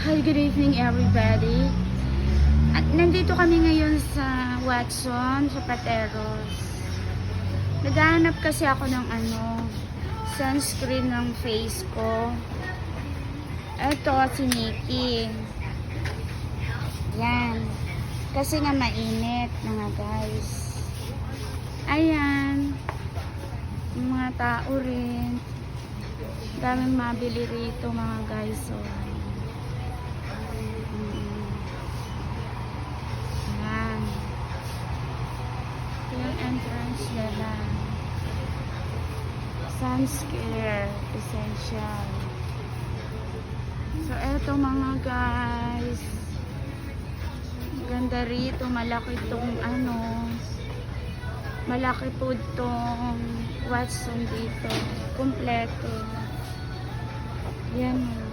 Hi, good evening everybody. At nandito kami ngayon sa Watson, sa Pateros. Naghahanap kasi ako ng sunscreen ng face ko. Ito, si Nikki. Yan. Kasi nga mainit mga guys. Ayan. Yung mga tao rin. Daming mabili rito mga guys. So, ayan. Ito yung entrance nila. Sunscare Essential. So, eto mga guys. Ganda rito. Malaki tong malaki po itong Watson dito. Kompleto. Yan.